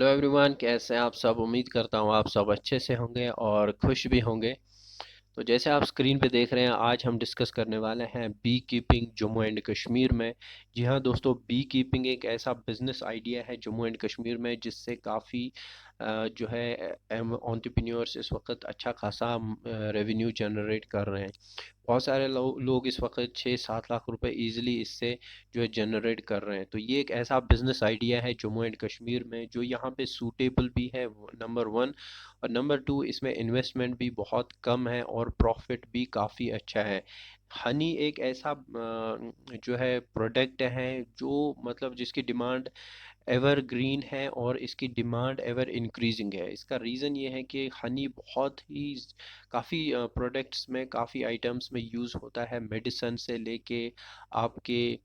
Hello everyone, कैसे हैं आप सब। उम्मीद करता हूँ आप सब अच्छे से होंगे और खुश भी होंगे। तो जैसे आप स्क्रीन पे देख रहे हैं, आज हम डिस्कस करने वाले हैं bee keeping Jammu and Kashmir में। जी हाँ दोस्तों, बी कीपिंग एक ऐसा बिजनेस आइडिया है जम्मू एंड कश्मीर में जिससे काफ़ी जो है एंटरप्रेन्योर्स इस वक्त अच्छा खासा रेवेन्यू जनरेट कर रहे हैं। बहुत सारे लोग इस वक्त 6-7 लाख रुपए इजीली इससे जो है जनरेट कर रहे हैं। तो ये एक ऐसा बिजनेस आइडिया है जम्मू एंड कश्मीर में जो यहाँ पे सूटेबल भी है, नंबर वन। और नंबर टू, इसमें इन्वेस्टमेंट भी बहुत कम है और प्रॉफिट भी काफ़ी अच्छा है। हनी एक ऐसा जो है प्रोडक्ट है जो मतलब जिसकी डिमांड एवरग्रीन है और इसकी डिमांड एवर इंक्रीजिंग है। इसका रीज़न ये है कि हनी बहुत ही काफ़ी प्रोडक्ट्स में, काफ़ी आइटम्स में यूज़ होता है, मेडिसन से लेके आपके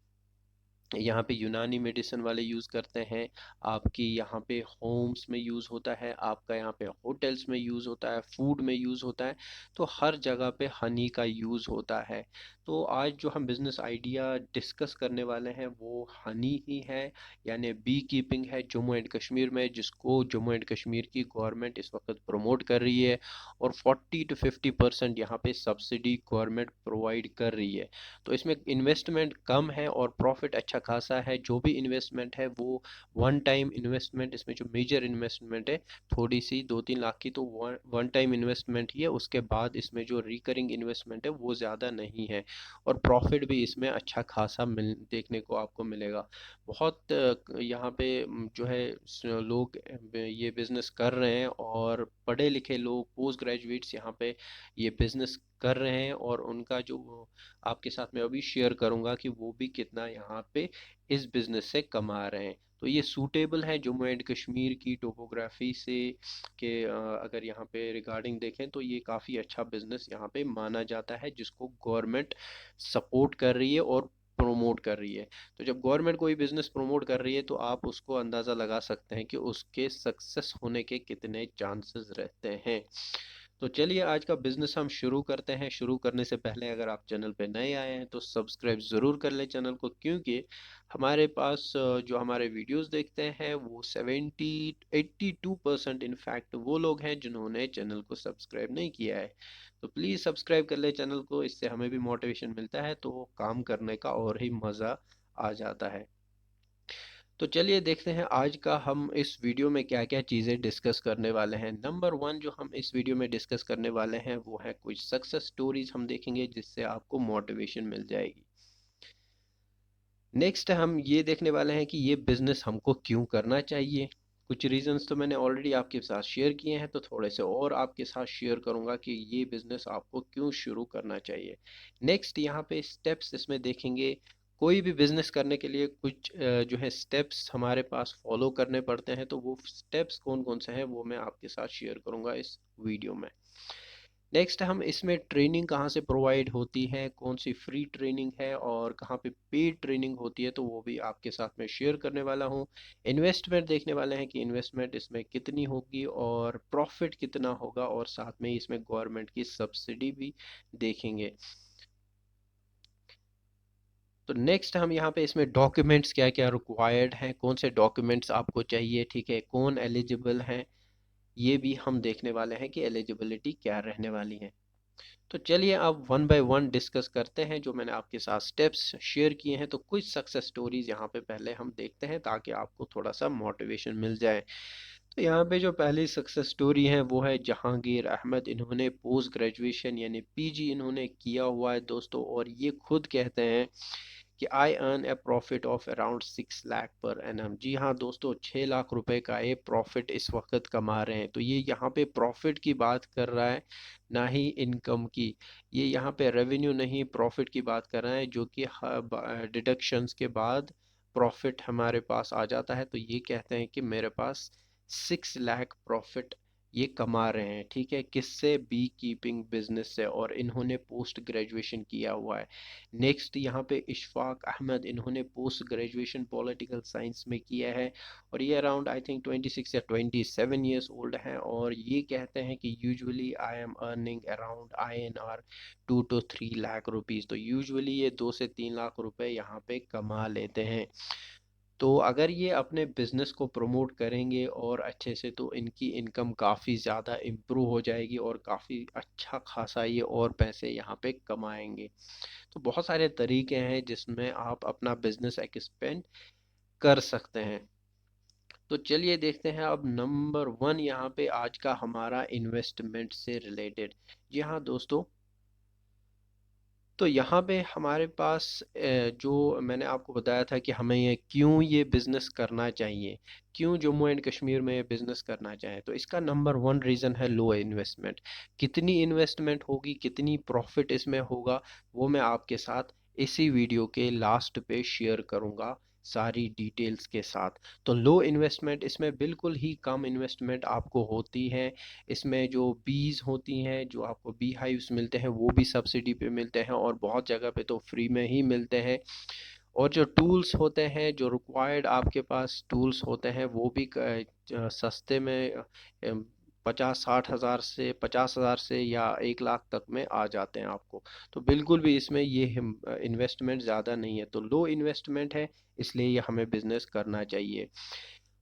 यहाँ पे यूनानी मेडिसिन वाले यूज़ करते हैं, आपकी यहाँ पे होम्स में यूज़ होता है, आपका यहाँ पे होटल्स में यूज़ होता है, फूड में यूज़ होता है। तो हर जगह पे हनी का यूज़ होता है। तो आज जो हम बिज़नेस आइडिया डिस्कस करने वाले हैं वो हनी ही है, यानी बी कीपिंग है जम्मू एंड कश्मीर में, जिसको जम्मू एंड कश्मीर की गवर्नमेंट इस वक्त प्रमोट कर रही है। और 40 to 50% यहाँ पे सब्सिडी गवर्नमेंट प्रोवाइड कर रही है। तो इसमें इन्वेस्टमेंट कम है और प्रॉफिट अच्छा खासा है। जो भी इन्वेस्टमेंट है वो वन टाइम इन्वेस्टमेंट, इसमें जो मेजर इन्वेस्टमेंट है थोड़ी सी 2-3 लाख की, तो वन टाइम इन्वेस्टमेंट ही है। उसके बाद इसमें जो रिकरिंग इन्वेस्टमेंट है वो ज़्यादा नहीं है। और प्रॉफिट भी इसमें अच्छा खासा देखने को आपको मिलेगा। बहुत यहाँ पे जो है लोग ये बिज़नेस कर रहे हैं और पढ़े लिखे लोग, पोस्ट ग्रेजुएट्स यहाँ पे ये बिज़नेस कर रहे हैं। और उनका जो आपके साथ मैं अभी शेयर करूंगा कि वो भी कितना यहाँ पे इस बिजनेस से कमा रहे हैं। तो ये सूटेबल है जम्मू एंड कश्मीर की टोपोग्राफी से, कि अगर यहाँ पे रिगार्डिंग देखें तो ये काफ़ी अच्छा बिजनेस यहाँ पे माना जाता है, जिसको गवर्नमेंट सपोर्ट कर रही है और प्रमोट कर रही है। तो जब गवर्नमेंट कोई बिजनेस प्रमोट कर रही है तो आप उसको अंदाज़ा लगा सकते हैं कि उसके सक्सेस होने के कितने चांसेस रहते हैं। तो चलिए आज का बिजनेस हम शुरू करते हैं। शुरू करने से पहले अगर आप चैनल पे नए आए हैं तो सब्सक्राइब ज़रूर कर लें चैनल को, क्योंकि हमारे पास जो हमारे वीडियोस देखते हैं वो 82% इनफैक्ट वो लोग हैं जिन्होंने चैनल को सब्सक्राइब नहीं किया है। तो प्लीज़ सब्सक्राइब कर लें चैनल को, इससे हमें भी मोटिवेशन मिलता है तो काम करने का और ही मज़ा आ जाता है। तो चलिए देखते हैं आज का हम इस वीडियो में क्या क्या चीज़ें डिस्कस करने वाले हैं। नंबर वन जो हम इस वीडियो में डिस्कस करने वाले हैं वो है कुछ सक्सेस स्टोरीज हम देखेंगे जिससे आपको मोटिवेशन मिल जाएगी। नेक्स्ट हम ये देखने वाले हैं कि ये बिजनेस हमको क्यों करना चाहिए। कुछ रीजंस तो मैंने ऑलरेडी आपके साथ शेयर किए हैं, तो थोड़े से और आपके साथ शेयर करूंगा कि ये बिजनेस आपको क्यों शुरू करना चाहिए। नेक्स्ट यहाँ पे स्टेप्स इसमें देखेंगे। कोई भी बिजनेस करने के लिए कुछ जो है स्टेप्स हमारे पास फॉलो करने पड़ते हैं, तो वो स्टेप्स कौन कौन से हैं वो मैं आपके साथ शेयर करूंगा इस वीडियो में। नेक्स्ट हम इसमें ट्रेनिंग कहाँ से प्रोवाइड होती है, कौन सी फ्री ट्रेनिंग है और कहाँ पे पेड ट्रेनिंग होती है, तो वो भी आपके साथ में शेयर करने वाला हूँ। इन्वेस्टमेंट देखने वाले हैं कि इन्वेस्टमेंट इसमें कितनी होगी और प्रॉफिट कितना होगा, और साथ में इसमें गवर्नमेंट की सब्सिडी भी देखेंगे। तो नेक्स्ट हम यहाँ पे इसमें डॉक्यूमेंट्स क्या क्या रिक्वायर्ड हैं, कौन से डॉक्यूमेंट्स आपको चाहिए, ठीक है, कौन एलिजिबल हैं, ये भी हम देखने वाले हैं कि एलिजिबिलिटी क्या रहने वाली है। तो चलिए अब वन बाय वन डिस्कस करते हैं। जो मैंने आपके साथ स्टेप्स शेयर किए हैं तो कुछ सक्सेस स्टोरीज यहाँ पे पहले हम देखते हैं ताकि आपको थोड़ा सा मोटिवेशन मिल जाए। तो यहाँ पे जो पहली सक्सेस स्टोरी है वो है जहांगीर अहमद। इन्होंने पोस्ट ग्रेजुएशन यानी पीजी इन्होंने किया हुआ है दोस्तों, और ये खुद कहते हैं कि I earn a profit of around 6 lakh per annum. जी हाँ दोस्तों, 6 लाख रुपए का ये प्रॉफिट इस वक्त कमा रहे हैं। तो ये यहाँ पे प्रॉफिट की बात कर रहा है, ना ही इनकम की। ये यहाँ पे रेवेन्यू नहीं, प्रॉफिट की बात कर रहे हैं, जो कि डिडक्शंस के बाद प्रॉफिट हमारे पास आ जाता है। तो ये कहते हैं कि मेरे पास 6 लाख प्रॉफिट ये कमा रहे हैं, ठीक है, किससे, बी कीपिंग बिजनेस से, और इन्होंने पोस्ट ग्रेजुएशन किया हुआ है। नेक्स्ट यहाँ पे इशफाक अहमद, इन्होंने पोस्ट ग्रेजुएशन पॉलिटिकल साइंस में किया है, और ये अराउंड आई थिंक 26 या 27 ईयर्स ओल्ड हैं, और ये कहते हैं कि usually I am earning around INR 2 to 3 lakh rupees. तो यूजुअली ये 2 से 3 लाख रुपए यहाँ पे कमा लेते हैं। तो अगर ये अपने बिज़नेस को प्रमोट करेंगे और अच्छे से, तो इनकी इनकम काफ़ी ज़्यादा इम्प्रूव हो जाएगी और काफ़ी अच्छा खासा ये और पैसे यहाँ पे कमाएंगे। तो बहुत सारे तरीके हैं जिसमें आप अपना बिज़नेस एक्सपेंड कर सकते हैं। तो चलिए देखते हैं अब नंबर वन यहाँ पे आज का हमारा इन्वेस्टमेंट से रिलेटेड। जी हाँ दोस्तों, तो यहाँ पे हमारे पास जो मैंने आपको बताया था कि हमें ये बिज़नेस करना चाहिए, क्यों जम्मू एंड कश्मीर में ये बिज़नेस करना चाहिए, तो इसका नंबर वन रीज़न है लो इन्वेस्टमेंट। कितनी इन्वेस्टमेंट होगी, कितनी प्रॉफिट इसमें होगा, वो मैं आपके साथ इसी वीडियो के लास्ट पे शेयर करूँगा सारी डिटेल्स के साथ। तो लो इन्वेस्टमेंट, इसमें बिल्कुल ही कम इन्वेस्टमेंट आपको होती है। इसमें जो बीज होती हैं, जो आपको बी हाइव्स मिलते हैं, वो भी सब्सिडी पे मिलते हैं और बहुत जगह पे तो फ्री में ही मिलते हैं। और जो टूल्स होते हैं, जो रिक्वायर्ड आपके पास टूल्स होते हैं, वो भी सस्ते में 50-60 हज़ार से या 1 लाख तक में आ जाते हैं आपको। तो बिल्कुल भी इसमें ये इन्वेस्टमेंट ज़्यादा नहीं है, तो लो इन्वेस्टमेंट है, इसलिए ये हमें बिजनेस करना चाहिए।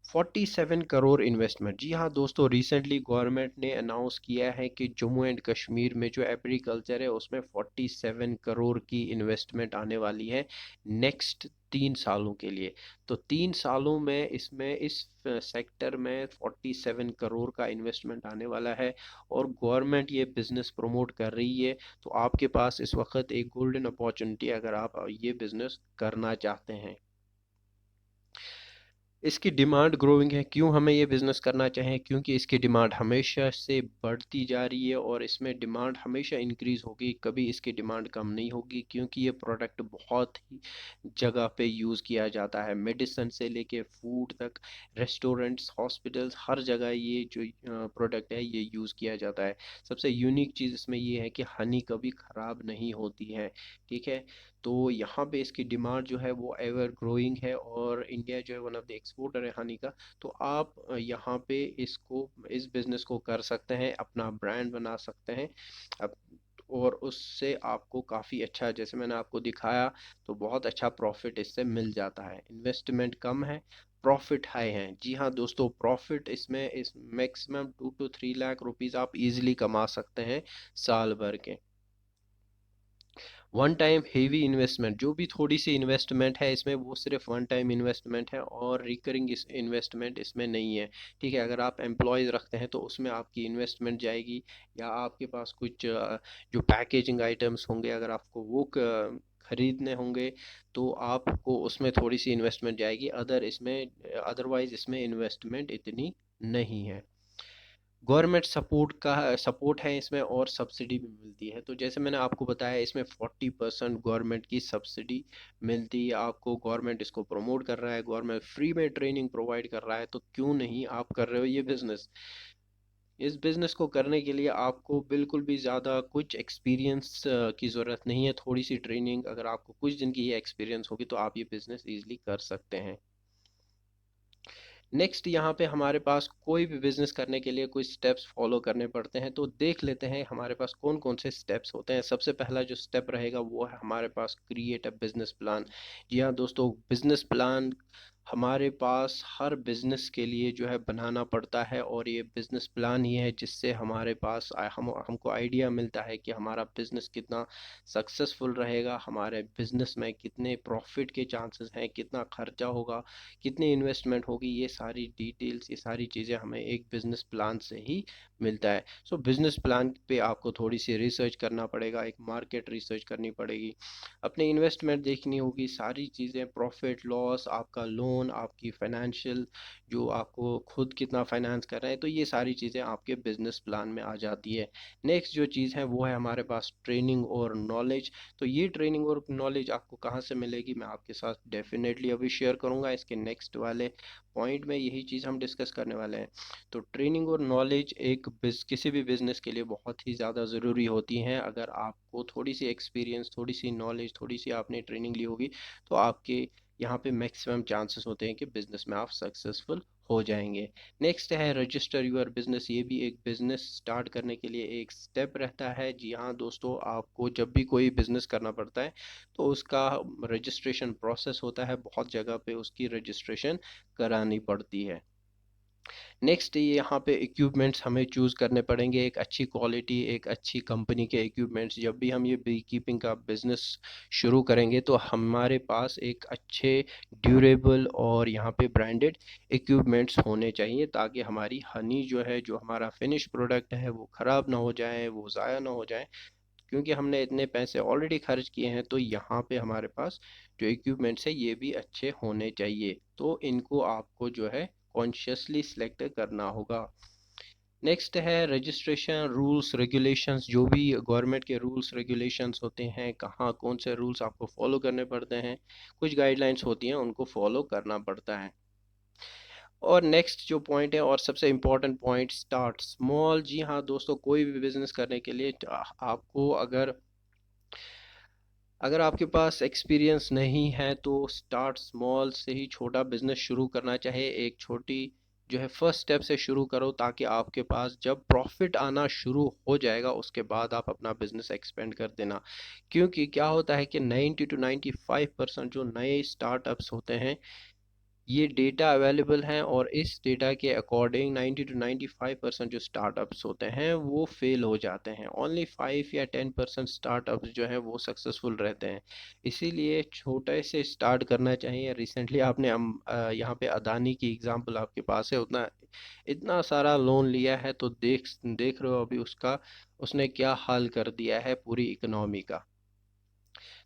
47 करोड़ इन्वेस्टमेंट, जी हाँ दोस्तों, रिसेंटली गवर्नमेंट ने अनाउंस किया है कि जम्मू एंड कश्मीर में जो एग्रीकल्चर है उसमें 47 करोड़ की इन्वेस्टमेंट आने वाली है नेक्स्ट 3 सालों के लिए। तो 3 सालों में इसमें इस सेक्टर में 47 करोड़ का इन्वेस्टमेंट आने वाला है और गवर्नमेंट ये बिज़नेस प्रमोट कर रही है। तो आपके पास इस वक्त एक गोल्डन अपॉर्चुनिटी है अगर आप ये बिज़नेस करना चाहते हैं। इसकी डिमांड ग्रोइंग है, क्यों हमें ये बिज़नेस करना चाहिए, क्योंकि इसकी डिमांड हमेशा से बढ़ती जा रही है और इसमें डिमांड हमेशा इंक्रीज़ होगी, कभी इसकी डिमांड कम नहीं होगी, क्योंकि ये प्रोडक्ट बहुत ही जगह पे यूज़ किया जाता है, मेडिसिन से लेके फूड तक, रेस्टोरेंट्स, हॉस्पिटल्स, हर जगह ये जो प्रोडक्ट है ये यूज़ किया जाता है। सबसे यूनिक चीज़ इसमें ये है कि हनी कभी ख़राब नहीं होती है, ठीक है। तो यहाँ पे इसकी डिमांड जो है वो एवर ग्रोइंग है और इंडिया जो है वन ऑफ द एक्सपोर्टर है हनी का। तो आप यहाँ पे इस बिज़नेस को कर सकते हैं, अपना ब्रांड बना सकते हैं अब, और उससे आपको काफ़ी अच्छा, जैसे मैंने आपको दिखाया, तो बहुत अच्छा प्रॉफिट इससे मिल जाता है। इन्वेस्टमेंट कम है, प्रॉफिट हाई है। जी हाँ दोस्तों, प्रॉफिट इसमें इस मैक्सिमम 2 to 3 लाख रुपीज़ आप इजीली कमा सकते हैं साल भर के। वन टाइम हेवी इन्वेस्टमेंट, जो भी थोड़ी सी इन्वेस्टमेंट है इसमें, वो सिर्फ वन टाइम इन्वेस्टमेंट है और रिकरिंग इन्वेस्टमेंट इसमें नहीं है, ठीक है। अगर आप एम्प्लॉयज़ रखते हैं तो उसमें आपकी इन्वेस्टमेंट जाएगी, या आपके पास कुछ जो पैकेजिंग आइटम्स होंगे अगर आपको वो खरीदने होंगे तो आपको उसमें थोड़ी सी इन्वेस्टमेंट जाएगी, अदरवाइज इसमें इन्वेस्टमेंट इतनी नहीं है। गवर्नमेंट सपोर्ट है इसमें और सब्सिडी भी मिलती है। तो जैसे मैंने आपको बताया, इसमें 40% गवर्नमेंट की सब्सिडी मिलती है आपको। गवर्नमेंट इसको प्रमोट कर रहा है, गवर्नमेंट फ्री में ट्रेनिंग प्रोवाइड कर रहा है, तो क्यों नहीं आप कर रहे हो ये बिजनेस। इस बिजनेस को करने के लिए आपको बिल्कुल भी ज़्यादा कुछ एक्सपीरियंस की ज़रूरत नहीं है। थोड़ी सी ट्रेनिंग, अगर आपको कुछ दिन की ये एक्सपीरियंस होगी तो आप ये बिजनेस ईजिली कर सकते हैं। नेक्स्ट यहाँ पे हमारे पास कोई भी बिजनेस करने के लिए कुछ स्टेप्स फॉलो करने पड़ते हैं, तो देख लेते हैं हमारे पास कौन कौन से स्टेप्स होते हैं। सबसे पहला जो स्टेप रहेगा वो है हमारे पास क्रिएट अ बिजनेस प्लान। जी हाँ दोस्तों, बिजनेस प्लान हमारे पास हर बिजनेस के लिए जो है बनाना पड़ता है और ये बिजनेस प्लान ही है जिससे हमारे पास हमको आइडिया मिलता है कि हमारा बिजनेस कितना सक्सेसफुल रहेगा, हमारे बिजनेस में कितने प्रॉफिट के चांसेस हैं, कितना खर्चा होगा, कितनी इन्वेस्टमेंट होगी, ये सारी डिटेल्स, ये सारी चीज़ें हमें एक बिज़नेस प्लान से ही मिलता है। सो बिज़नेस प्लान पे आपको थोड़ी सी रिसर्च करना पड़ेगा, एक मार्केट रिसर्च करनी पड़ेगी, अपनी इन्वेस्टमेंट देखनी होगी, सारी चीज़ें, प्रॉफिट लॉस, आपका लोन, आपकी फाइनेंशियल, जो आपको खुद कितना फाइनेंस कर रहे हैं, तो ये सारी चीज़ें आपके बिज़नेस प्लान में आ जाती है। नेक्स्ट जो चीज़ है वो है हमारे पास ट्रेनिंग और नॉलेज। तो ये ट्रेनिंग और नॉलेज आपको कहाँ से मिलेगी, मैं आपके साथ डेफिनेटली अभी शेयर करूँगा। इसके नेक्स्ट वाले पॉइंट में यही चीज़ हम डिस्कस करने वाले हैं। तो ट्रेनिंग और नॉलेज किसी भी बिजनेस के लिए बहुत ही ज़्यादा ज़रूरी होती हैं। अगर आपको थोड़ी सी एक्सपीरियंस, थोड़ी सी नॉलेज, थोड़ी सी आपने ट्रेनिंग ली होगी तो आपके यहाँ पे मैक्सिमम चांसेस होते हैं कि बिजनेस में आप सक्सेसफुल हो जाएंगे। नेक्स्ट है रजिस्टर योर बिजनेस। ये भी एक बिजनेस स्टार्ट करने के लिए एक स्टेप रहता है। जी हाँ दोस्तों, आपको जब भी कोई बिजनेस करना पड़ता है तो उसका रजिस्ट्रेशन प्रोसेस होता है, बहुत जगह पे उसकी रजिस्ट्रेशन करानी पड़ती है। नेक्स्ट ये यहाँ पे इक्विपमेंट्स हमें चूज़ करने पड़ेंगे, एक अच्छी क्वालिटी, एक अच्छी कंपनी के इक्विपमेंट्स। जब भी हम ये बी कीपिंग का बिजनेस शुरू करेंगे तो हमारे पास एक अच्छे ड्यूरेबल और यहाँ पे ब्रांडेड इक्विपमेंट्स होने चाहिए, ताकि हमारी हनी जो है, जो हमारा फिनिश प्रोडक्ट है, वो ख़राब ना हो जाए, वो ज़ाया ना हो जाए। क्योंकि हमने इतने पैसे ऑलरेडी खर्च किए हैं, तो यहाँ पे हमारे पास जो इक्विपमेंट्स है ये भी अच्छे होने चाहिए। तो इनको आपको जो है कॉन्शियसली सिलेक्ट करना होगा। नेक्स्ट है रजिस्ट्रेशन रूल्स रेगुलेशंस। जो भी गवर्नमेंट के रूल्स रेगुलेशंस होते हैं, कहाँ कौन से रूल्स आपको फॉलो करने पड़ते हैं, कुछ गाइडलाइंस होती हैं, उनको फॉलो करना पड़ता है। और नेक्स्ट जो पॉइंट है और सबसे इम्पोर्टेंट पॉइंट, स्टार्ट स्मॉल। जी हाँ दोस्तों, कोई भी बिजनेस करने के लिए आपको अगर आपके पास एक्सपीरियंस नहीं है तो स्टार्ट स्मॉल से ही छोटा बिजनेस शुरू करना चाहिए। एक छोटी जो है फर्स्ट स्टेप से शुरू करो, ताकि आपके पास जब प्रॉफिट आना शुरू हो जाएगा उसके बाद आप अपना बिजनेस एक्सपेंड कर देना। क्योंकि क्या होता है कि 90 to 95% जो नए स्टार्टअप्स होते हैं, ये डेटा अवेलेबल हैं, और इस डेटा के अकॉर्डिंग 90 to 95% जो स्टार्टअप्स होते हैं वो फेल हो जाते हैं। ओनली 5 या 10% स्टार्टअप्स जो हैं वो सक्सेसफुल रहते हैं। इसीलिए छोटे से स्टार्ट करना चाहिए। रिसेंटली आपने यहाँ पे अदानी की एग्जांपल आपके पास है, उतना इतना सारा लोन लिया है, तो देख देख रहे हो अभी उसका उसने क्या हाल कर दिया है पूरी इकोनॉमी का।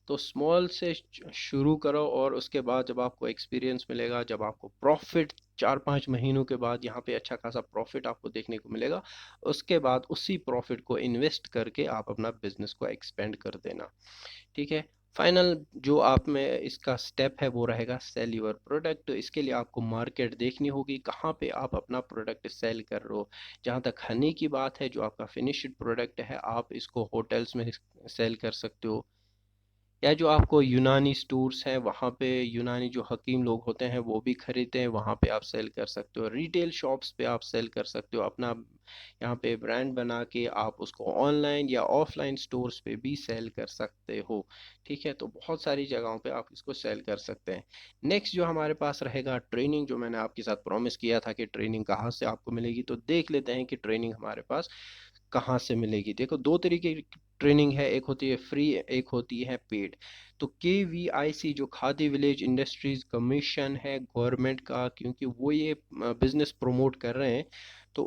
तो स्मॉल से शुरू करो, और उसके बाद जब आपको एक्सपीरियंस मिलेगा, जब आपको प्रॉफिट 4-5 महीनों के बाद यहाँ पे अच्छा खासा प्रॉफिट आपको देखने को मिलेगा, उसके बाद उसी प्रॉफिट को इन्वेस्ट करके आप अपना बिजनेस को एक्सपेंड कर देना। ठीक है। फाइनल जो आप में इसका स्टेप है वो रहेगा सेल योर प्रोडक्ट। तो इसके लिए आपको मार्केट देखनी होगी, कहाँ पे आप अपना प्रोडक्ट सेल कर रहे हो। जहाँ तक हनी की बात है, जो आपका फिनिश्ड प्रोडक्ट है, आप इसको होटल्स में सेल कर सकते हो, या जो आपको यूनानी स्टोर्स हैं वहाँ पे यूनानी जो हकीम लोग होते हैं वो भी खरीदते हैं, वहाँ पे आप सेल कर सकते हो। रिटेल शॉप्स पे आप सेल कर सकते हो, अपना यहाँ पे ब्रांड बना के आप उसको ऑनलाइन या ऑफलाइन स्टोर्स पे भी सेल कर सकते हो। ठीक है, तो बहुत सारी जगहों पे आप इसको सेल कर सकते हैं। नेक्स्ट जो हमारे पास रहेगा ट्रेनिंग, जो मैंने आपके साथ प्रॉमिस किया था कि ट्रेनिंग कहाँ से आपको मिलेगी, तो देख लेते हैं कि ट्रेनिंग हमारे पास कहाँ से मिलेगी। देखो, दो तरीके की ट्रेनिंग है, एक होती है फ्री, एक होती है पेड। तो KVIC जो खादी विलेज इंडस्ट्रीज कमीशन है गवर्नमेंट का, क्योंकि वो ये बिजनेस प्रमोट कर रहे हैं, तो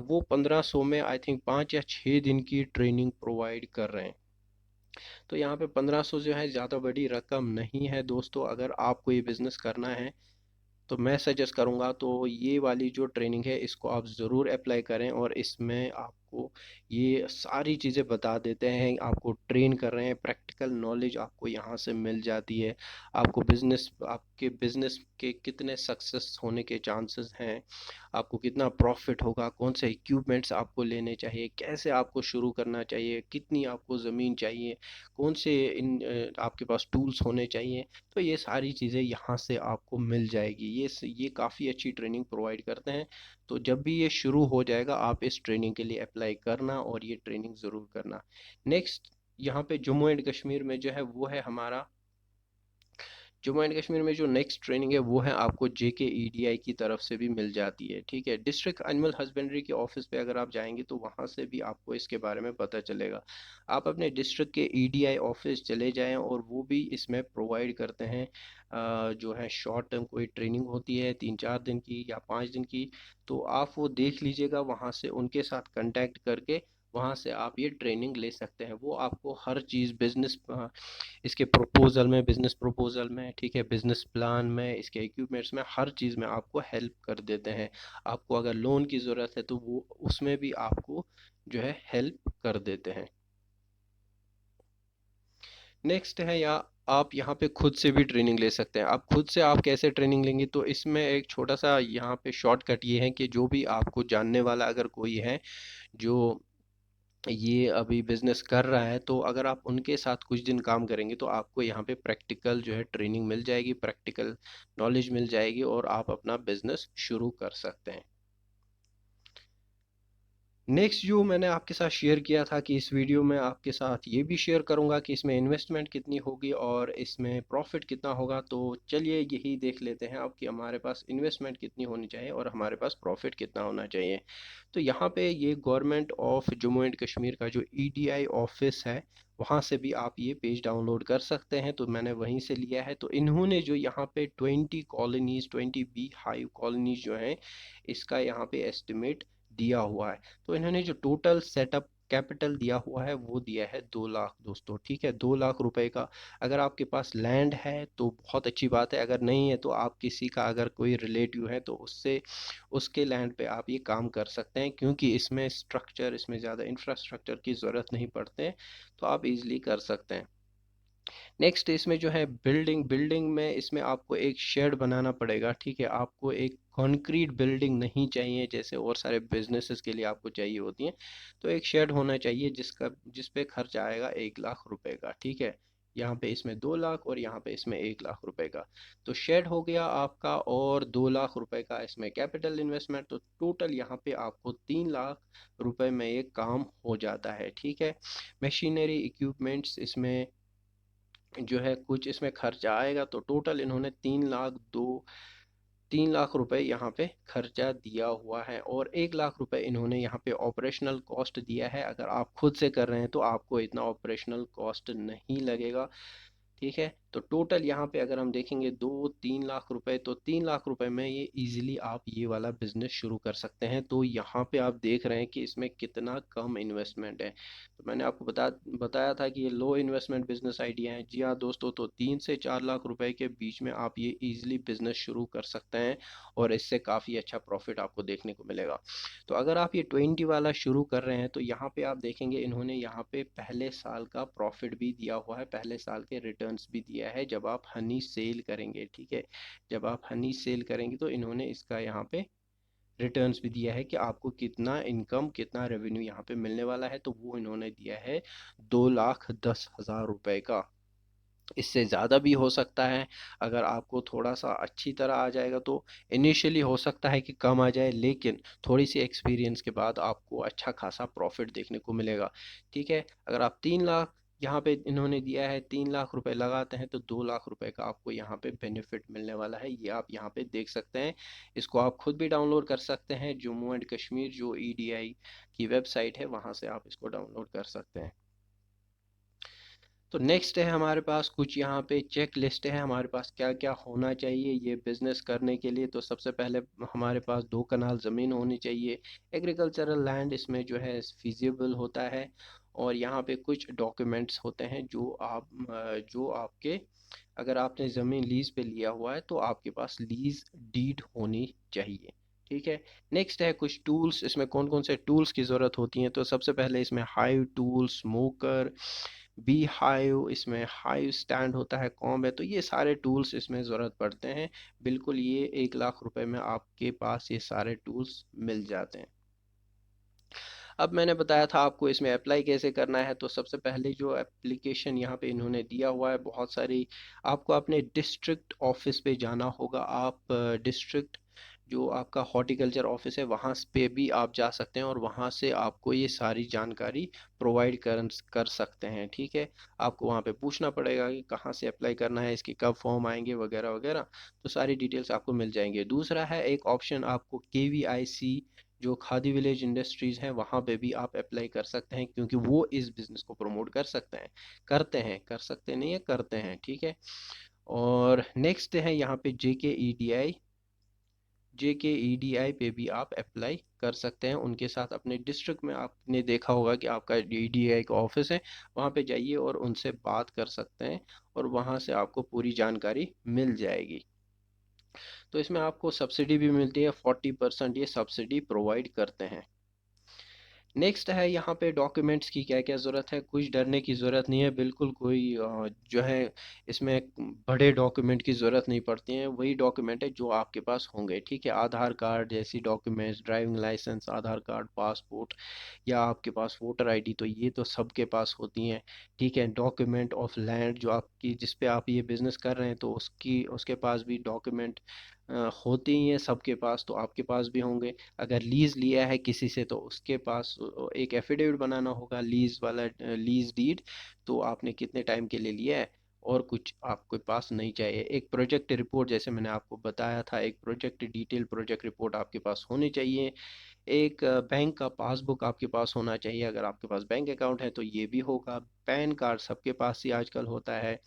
वो 1500 में आई थिंक 5 या 6 दिन की ट्रेनिंग प्रोवाइड कर रहे हैं। तो यहाँ पे 1500 जो है ज़्यादा बड़ी रकम नहीं है दोस्तों। अगर आपको ये बिज़नेस करना है तो मैं सजेस्ट करूँगा, तो ये वाली जो ट्रेनिंग है इसको आप ज़रूर अप्लाई करें, और इसमें आपको ये सारी चीज़ें बता देते हैं, आपको ट्रेन कर रहे हैं, प्रैक्टिकल नॉलेज आपको यहाँ से मिल जाती है। आपको आपके बिजनेस के कितने सक्सेस होने के चांसेस हैं, आपको कितना प्रॉफिट होगा, कौन से इक्विपमेंट्स आपको लेने चाहिए, कैसे आपको शुरू करना चाहिए, कितनी आपको ज़मीन चाहिए, कौन से आपके पास टूल्स होने चाहिए। तो ये सारी चीज़ें यहाँ से आपको मिल जाएगी। ये काफ़ी अच्छी ट्रेनिंग प्रोवाइड करते हैं। तो जब भी ये शुरू हो जाएगा आप इस ट्रेनिंग के लिए अप्लाई करना, और ये ट्रेनिंग ज़रूर करना। नेक्स्ट यहाँ पे जम्मू एंड कश्मीर में जो है वो है हमारा, जम्मू एंड कश्मीर में जो नेक्स्ट ट्रेनिंग है वो है आपको JKEDI की तरफ से भी मिल जाती है। ठीक है, डिस्ट्रिक्ट एनिमल हस्बेंड्री के ऑफिस पे अगर आप जाएंगे तो वहाँ से भी आपको इसके बारे में पता चलेगा। आप अपने डिस्ट्रिक्ट के EDI ऑफिस चले जाएं, और वो भी इसमें प्रोवाइड करते हैं जो है शॉर्ट टर्म कोई ट्रेनिंग होती है 3-4 दिन की या 5 दिन की। तो आप वो देख लीजिएगा, वहाँ से उनके साथ कांटेक्ट करके वहाँ से आप ये ट्रेनिंग ले सकते हैं। वो आपको हर चीज़ बिजनेस, इसके प्रपोजल में, बिजनेस प्रपोजल में, ठीक है, बिजनेस प्लान में, इसके इक्विपमेंट्स में, हर चीज़ में आपको हेल्प कर देते हैं। आपको अगर लोन की ज़रूरत है तो वो उसमें भी आपको जो है हेल्प कर देते हैं। नेक्स्ट है, या आप यहाँ पे खुद से भी ट्रेनिंग ले सकते हैं। आप खुद से आप कैसे ट्रेनिंग लेंगे, तो इसमें एक छोटा सा यहाँ पे शॉर्टकट ये है कि जो भी आपको जानने वाला अगर कोई है जो ये अभी बिजनेस कर रहा है, तो अगर आप उनके साथ कुछ दिन काम करेंगे तो आपको यहाँ पे प्रैक्टिकल जो है ट्रेनिंग मिल जाएगी, प्रैक्टिकल नॉलेज मिल जाएगी और आप अपना बिजनेस शुरू कर सकते हैं। नेक्स्ट जो मैंने आपके साथ शेयर किया था कि इस वीडियो में आपके साथ ये भी शेयर करूंगा कि इसमें इन्वेस्टमेंट कितनी होगी और इसमें प्रॉफिट कितना होगा। तो चलिए यही देख लेते हैं अब कि हमारे पास इन्वेस्टमेंट कितनी होनी चाहिए और हमारे पास प्रॉफिट कितना होना चाहिए। तो यहाँ पे ये government of Jammu and Kashmir का जो ईडीआई ऑफिस है, वहाँ से भी आप ये पेज डाउनलोड कर सकते हैं। तो मैंने वहीं से लिया है। तो इन्होंने जो यहाँ पे 20 कॉलोनीज 20 बी हाइव कॉलोनीज जो हैं, इसका यहाँ पे एस्टिमेट दिया हुआ है। तो इन्होंने जो टोटल सेटअप कैपिटल दिया हुआ है वो दिया है 2 लाख दोस्तों, ठीक है, 2 लाख रुपए का। अगर आपके पास लैंड है तो बहुत अच्छी बात है, अगर नहीं है तो आप किसी का अगर कोई रिलेटिव है तो उससे उसके लैंड पे आप ये काम कर सकते हैं, क्योंकि इसमें स्ट्रक्चर, इसमें ज़्यादा इंफ्रास्ट्रक्चर की ज़रूरत नहीं पड़ते, तो आप इजीली कर सकते हैं। नेक्स्ट इसमें जो है बिल्डिंग, बिल्डिंग में इसमें आपको एक शेड बनाना पड़ेगा, ठीक है। आपको एक कंक्रीट बिल्डिंग नहीं चाहिए जैसे और सारे बिजनेसेस के लिए आपको चाहिए होती हैं। तो एक शेड होना चाहिए जिस पे खर्च आएगा 1 लाख रुपए का, ठीक है। यहाँ पे इसमें 2 लाख और यहाँ पे इसमें 1 लाख रुपए का। तो शेड हो गया आपका और 2 लाख रुपए का इसमें कैपिटल इन्वेस्टमेंट। तो टोटल यहाँ पे आपको 3 लाख रुपए में ये काम हो जाता है, ठीक है। मशीनरी इक्विपमेंट्स इसमें जो है कुछ इसमें खर्चा आएगा। तो टोटल इन्होंने 3 लाख रुपए यहाँ पे खर्चा दिया हुआ है और 1 लाख रुपए इन्होंने यहाँ पे ऑपरेशनल कॉस्ट दिया है। अगर आप खुद से कर रहे हैं तो आपको इतना ऑपरेशनल कॉस्ट नहीं लगेगा, ठीक है। तो टोटल यहाँ पे अगर हम देखेंगे 2-3 लाख रुपए, तो 3 लाख रुपए में ये इजीली आप ये वाला बिजनेस शुरू कर सकते हैं। तो यहाँ पे आप देख रहे हैं कि इसमें कितना कम इन्वेस्टमेंट है। तो मैंने आपको बताया था कि ये लो इन्वेस्टमेंट बिजनेस आइडिया है। जी हाँ दोस्तों, तो 3 से 4 लाख रुपए के बीच में आप ये इजीली बिजनेस शुरू कर सकते हैं और इससे काफ़ी अच्छा प्रॉफिट आपको देखने को मिलेगा। तो अगर आप ये 20 वाला शुरू कर रहे हैं तो यहाँ पे आप देखेंगे इन्होंने यहाँ पे पहले साल का प्रॉफिट भी दिया हुआ है, पहले साल के रिटर्न्स भी दिया है जब आप हनी सेल करेंगे, ठीक है। जब आप हनी सेल करेंगे तो इन्होंने इसका यहाँ पे रिटर्न्स भी दिया है कि आपको कितना इनकम, कितना रेवेन्यू यहाँ पे मिलने वाला है। तो वो इन्होंने दिया है 2,10,000 रुपए का। इससे ज़्यादा भी हो सकता है अगर आपको थोड़ा सा अच्छी तरह आ जाएगा तो। इनिशियली हो सकता है कि कम आ जाए, लेकिन थोड़ी सी एक्सपीरियंस के बाद आपको अच्छा खासा प्रॉफिट देखने को मिलेगा, ठीक है। अगर आप 3 लाख यहाँ पे इन्होंने दिया है, 3 लाख रुपए लगाते हैं तो 2 लाख रुपए का आपको यहाँ पे बेनिफिट मिलने वाला है। ये आप यहाँ पे देख सकते हैं। इसको आप खुद भी डाउनलोड कर सकते हैं। जम्मू एंड कश्मीर जो ईडीआई की वेबसाइट है वहाँ से आप इसको डाउनलोड कर सकते हैं। तो नेक्स्ट है हमारे पास कुछ यहाँ पे चेक लिस्ट है हमारे पास क्या क्या होना चाहिए ये बिजनेस करने के लिए। तो सबसे पहले हमारे पास 2 कनाल ज़मीन होनी चाहिए। एग्रीकल्चरल लैंड इसमें जो है फिजिबल होता है। और यहाँ पे कुछ डॉक्यूमेंट्स होते हैं जो आपके, अगर आपने ज़मीन लीज पे लिया हुआ है तो आपके पास लीज डीड होनी चाहिए, ठीक है। नेक्स्ट है कुछ टूल्स, इसमें कौन कौन से टूल्स की ज़रूरत होती है। तो सबसे पहले इसमें hive tool, smoker, bee hive, इसमें हाइव स्टैंड होता है, कॉम्ब है। तो ये सारे टूल्स इसमें ज़रूरत पड़ते हैं। बिल्कुल ये 1 लाख रुपए में आपके पास ये सारे टूल्स मिल जाते हैं। अब मैंने बताया था आपको इसमें अप्लाई कैसे करना है। तो सबसे पहले जो एप्लीकेशन यहाँ पे इन्होंने दिया हुआ है बहुत सारी, आपको अपने डिस्ट्रिक्ट ऑफिस पे जाना होगा। आप डिस्ट्रिक्ट जो आपका हॉर्टिकल्चर ऑफिस है वहाँ पे भी आप जा सकते हैं और वहाँ से आपको ये सारी जानकारी प्रोवाइड कर सकते हैं, ठीक है। आपको वहाँ पे पूछना पड़ेगा कि कहाँ से अप्लाई करना है, इसके कब फॉर्म आएंगे वगैरह वगैरह। तो सारी डिटेल्स आपको मिल जाएंगे। दूसरा है एक ऑप्शन आपको KVIC जो खादी विलेज इंडस्ट्रीज़ हैं वहाँ पे भी आप अप्लाई कर सकते हैं, क्योंकि वो इस बिज़नेस को प्रमोट कर सकते हैं, करते हैं, कर सकते नहीं है, करते हैं, ठीक है। और नेक्स्ट है यहाँ पे JKEDI पे भी आप अप्लाई कर सकते हैं। उनके साथ अपने डिस्ट्रिक्ट में आपने देखा होगा कि आपका EDI का ऑफिस है, वहाँ पे जाइए और उनसे बात कर सकते हैं और वहाँ से आपको पूरी जानकारी मिल जाएगी। तो इसमें आपको सब्सिडी भी मिलती है, 40% ये सब्सिडी प्रोवाइड करते हैं। नेक्स्ट है यहाँ पे डॉक्यूमेंट्स की क्या क्या ज़रूरत है। कुछ डरने की ज़रूरत नहीं है, बिल्कुल कोई जो है इसमें बड़े डॉक्यूमेंट की ज़रूरत नहीं पड़ती है। वही डॉक्यूमेंट है जो आपके पास होंगे, ठीक है। आधार कार्ड जैसी डॉक्यूमेंट्स, ड्राइविंग लाइसेंस, आधार कार्ड, पासपोर्ट या आपके पास वोटर आईडी, तो ये तो सबके पास होती हैं, ठीक है। डॉक्यूमेंट ऑफ लैंड जो आपकी, जिस पे आप ये बिज़नेस कर रहे हैं, तो उसकी उसके पास भी डॉक्यूमेंट होते ही हैं सबके पास, तो आपके पास भी होंगे। अगर लीज लिया है किसी से तो उसके पास एक एफिडेविट बनाना होगा, लीज वाला, लीज डीड, तो आपने कितने टाइम के लिए लिया है, और कुछ आपके पास नहीं चाहिए। एक प्रोजेक्ट रिपोर्ट, जैसे मैंने आपको बताया था, एक प्रोजेक्ट डिटेल प्रोजेक्ट रिपोर्ट आपके पास होनी चाहिए। एक बैंक का पासबुक आपके पास होना चाहिए, अगर आपके पास बैंक अकाउंट है तो ये भी होगा। पैन कार्ड सबके पास ही आजकल होता है।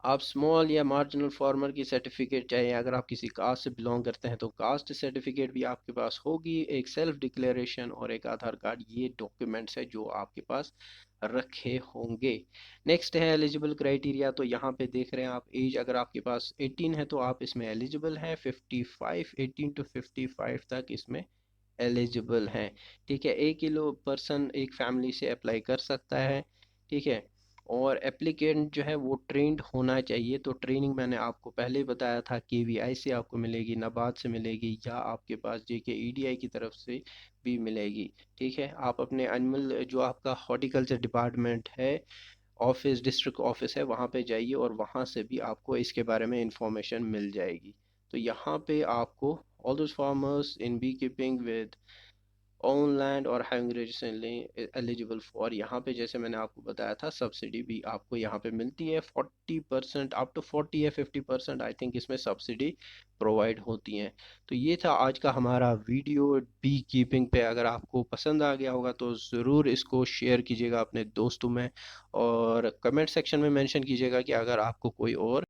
आप स्मॉल या मार्जिनल फार्मर की सर्टिफिकेट चाहिए, अगर आप किसी कास्ट से बिलोंग करते हैं तो कास्ट सर्टिफिकेट भी आपके पास होगी। एक सेल्फ डिक्लेरेशन और एक आधार कार्ड, ये डॉक्यूमेंट्स है जो आपके पास रखे होंगे। नेक्स्ट है एलिजिबल क्राइटेरिया। तो यहाँ पे देख रहे हैं आप, एज अगर आपके पास 18 है तो आप इसमें एलिजिबल हैं। 55, 18 टू 55 तक इसमें एलिजिबल हैं, ठीक है। एक ही लो पर्सन एक फैमिली से अप्लाई कर सकता है, ठीक है। और एप्लीकेंट जो है वो ट्रेंड होना चाहिए। तो ट्रेनिंग मैंने आपको पहले ही बताया था, केवीआई से आपको मिलेगी, नाबार्ड से मिलेगी, या आपके पास जेके ईडीआई की तरफ से भी मिलेगी, ठीक है। आप अपने एनिमल, जो आपका हॉर्टिकल्चर डिपार्टमेंट है, ऑफिस, डिस्ट्रिक्ट ऑफिस है, वहाँ पे जाइए और वहाँ से भी आपको इसके बारे में इंफॉर्मेशन मिल जाएगी। तो यहाँ पे आपको all those farmers in bee keeping with own land और having recently eligible for, यहाँ पे जैसे मैंने आपको बताया था, सब्सिडी भी आपको यहाँ पे मिलती है। 40%, अप टू 40 या 50% आई थिंक इसमें सब्सिडी प्रोवाइड होती हैं। तो ये था आज का हमारा वीडियो बी कीपिंग पे। अगर आपको पसंद आ गया होगा तो ज़रूर इसको शेयर कीजिएगा अपने दोस्तों में, और कमेंट सेक्शन में मेंशन कीजिएगा कि अगर आपको कोई और